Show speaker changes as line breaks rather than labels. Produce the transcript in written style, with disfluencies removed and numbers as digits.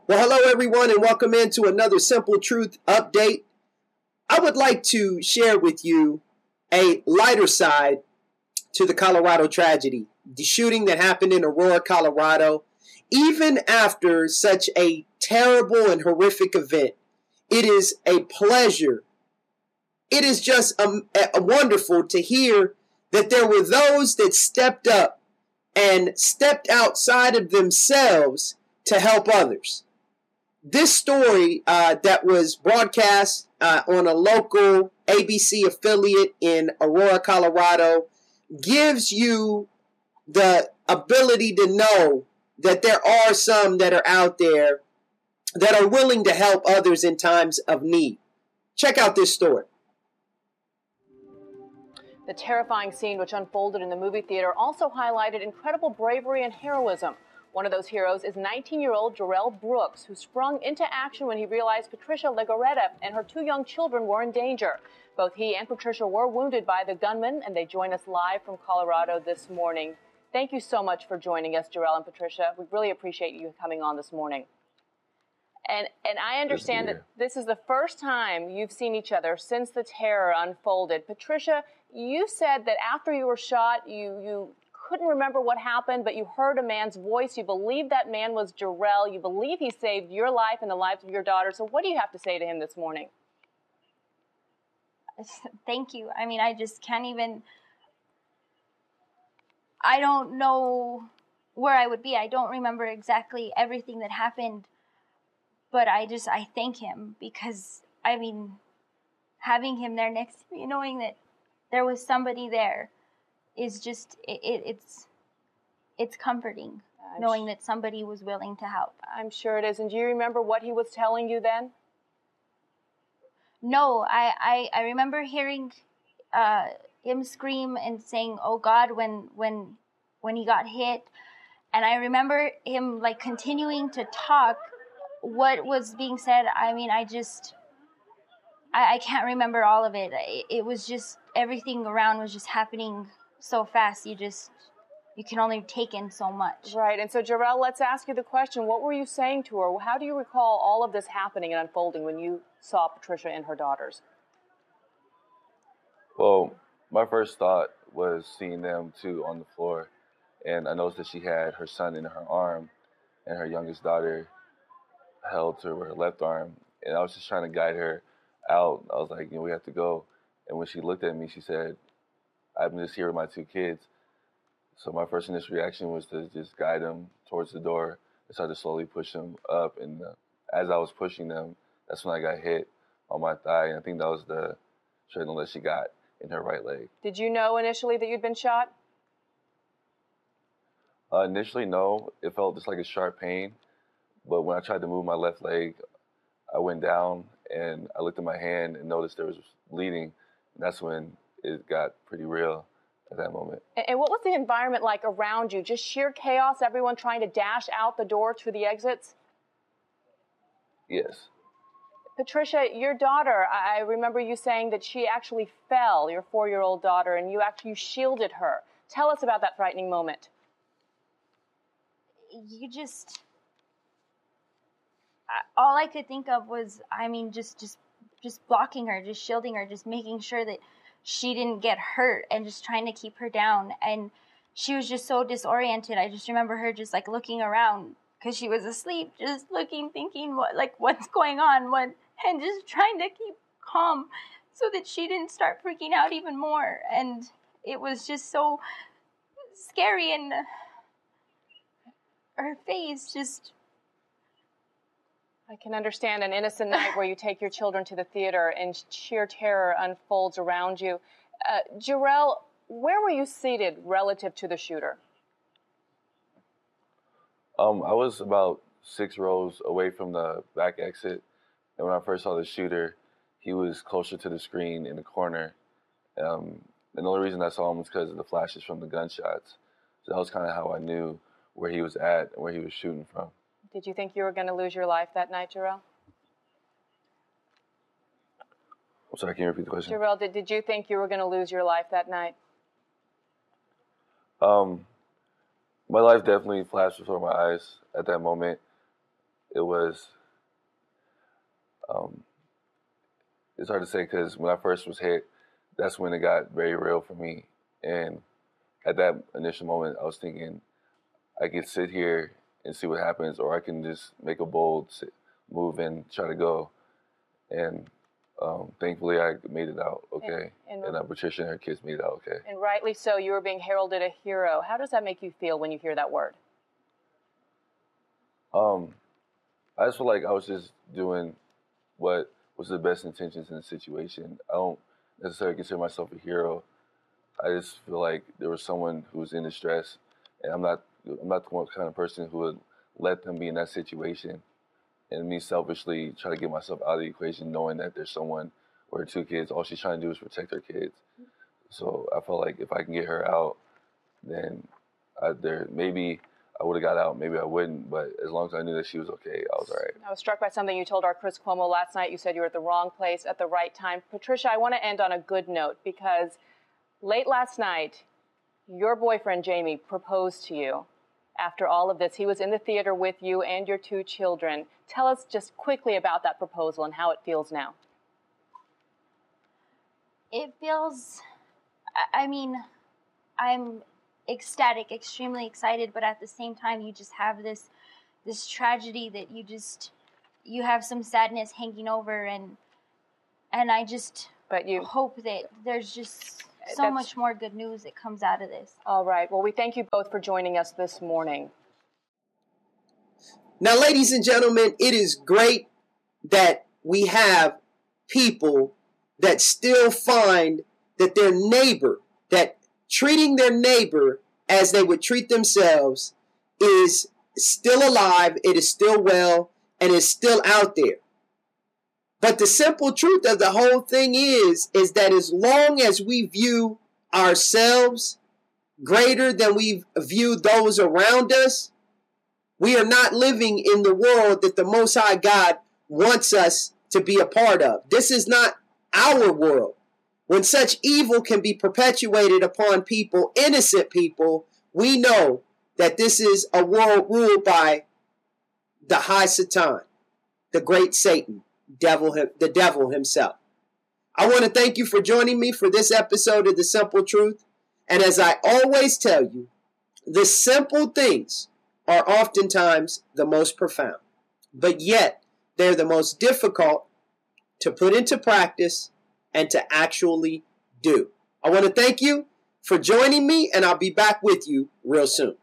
Well, hello everyone and welcome into another Simple Truth update. I would like to share with you a lighter side to the Colorado tragedy, the shooting that happened in Aurora, Colorado. Even after such a terrible and horrific event, it is a pleasure. It is just wonderful to hear that there were those that stepped up and stepped outside of themselves to help others. This story that was broadcast on a local ABC affiliate in Aurora, Colorado, gives you the ability to know that there are some that are out there that are willing to help others in times of need. Check out this story.
The terrifying scene which unfolded in the movie theater also highlighted incredible bravery and heroism. One of those heroes is 19-year-old Jarrell Brooks, who sprung into action when he realized Patricia Legoretta and her two young children were in danger. Both he and Patricia were wounded by the gunman, and they join us live from Colorado this morning. Thank you so much for joining us, Jarrell and Patricia. We really appreciate you coming on this morning. And I understand that this is the first time you've seen each other since the terror unfolded. Patricia, you said that after you were shot, you couldn't remember what happened, but you heard a man's voice. You believe that man was Jarrell. You believe he saved your life and the lives of your daughter. So what do you have to say to him this morning?
Thank you. I mean, I just can't even, I don't know where I would be. I don't remember exactly everything that happened, but I thank him because, I mean, having him there next to me, knowing that there was somebody there is just, it's comforting, knowing that somebody was willing to help.
I'm sure it is. And do you remember what he was telling you then?
No, I remember hearing him scream and saying, "Oh God," when he got hit. And I remember him like continuing to talk what was being said. I mean, I can't remember all of it. It was just, everything around was just happening so fast. You can only take in so much.
Right. And so, Jarrell, let's ask you the question. What were you saying to her? How do you recall all of this happening and unfolding when you saw Patricia and her daughters?
Well, my first thought was seeing them two on the floor. And I noticed that she had her son in her arm and her youngest daughter held to her left arm. And I was just trying to guide her out. I was like, we have to go. And when she looked at me, she said, "I'm just here with my two kids." So my first initial reaction was to just guide them towards the door and start to slowly push them up. And as I was pushing them, that's when I got hit on my thigh. And I think that was the shrapnel that she got in her right leg.
Did you know initially that you'd been shot?
Initially, no. It felt just like a sharp pain. But when I tried to move my left leg, I went down and I looked at my hand and noticed there was bleeding. And that's when it got pretty real at that moment.
And what was the environment like around you? Just sheer chaos, everyone trying to dash out the door through the exits?
Yes.
Patricia, your daughter, I remember you saying that she actually fell, your 4-year-old daughter, and you shielded her. Tell us about that frightening moment.
All I could think of was, I mean, just blocking her, just shielding her, just making sure that she didn't get hurt and just trying to keep her down. And she was just so disoriented. I just remember her just like looking around because she was asleep, just looking, thinking what's going on, and just trying to keep calm so that she didn't start freaking out even more. And it was just so scary, and her face just...
I can understand an innocent night where you take your children to the theater and sheer terror unfolds around you. Jarrell, where were you seated relative to the shooter?
I was about 6 rows away from the back exit. And when I first saw the shooter, he was closer to the screen in the corner. And the only reason I saw him was because of the flashes from the gunshots. So that was kind of how I knew where he was at and where he was shooting from.
Did you think you were going to lose your life that night, Jarrell?
I'm sorry, can you repeat the question?
Jarrell, did you think you were going to lose your life that night?
My life definitely flashed before my eyes at that moment. it was, um, it's hard to say because when I first was hit, that's when it got very real for me. And at that initial moment, I was thinking I could sit here and see what happens, or I can just make a bold move and try to go. And thankfully, I made it out okay. And Patricia and her kids made it out okay.
And rightly so. You were being heralded a hero. How does that make you feel when you hear that word?
I just feel like I was just doing what was the best intentions in the situation. I don't necessarily consider myself a hero. I just feel like there was someone who was in distress, and I'm not the kind of person who would let them be in that situation, and me selfishly try to get myself out of the equation, knowing that there's someone or 2 kids. All she's trying to do is protect her kids. So I felt like if I can get her out, then maybe I would have got out, maybe I wouldn't, but as long as I knew that she was okay, I was all right.
I was struck by something you told our Chris Cuomo last night. You said you were at the wrong place at the right time. Patricia, I want to end on a good note because late last night, your boyfriend, Jamie, proposed to you after all of this. He was in the theater with you and your 2 children. Tell us just quickly about that proposal and how it feels now.
It feels, I mean, I'm ecstatic, extremely excited, but at the same time, you just have this tragedy that you have some sadness hanging over, and I just hope that there's just so much more good news that comes out of this.
All right. Well, we thank you both for joining us this morning.
Now, ladies and gentlemen, it is great that we have people that still find that their neighbor, that treating their neighbor as they would treat themselves is still alive, it is still well, and is still out there. But the simple truth of the whole thing is that as long as we view ourselves greater than we view those around us, we are not living in the world that the Most High God wants us to be a part of. This is not our world. When such evil can be perpetuated upon people, innocent people, we know that this is a world ruled by the High Satan, the great Satan, the devil himself. I want to thank you for joining me for this episode of The Simple Truth. And as I always tell you, the simple things are oftentimes the most profound, but yet they're the most difficult to put into practice and to actually do. I want to thank you for joining me, and I'll be back with you real soon.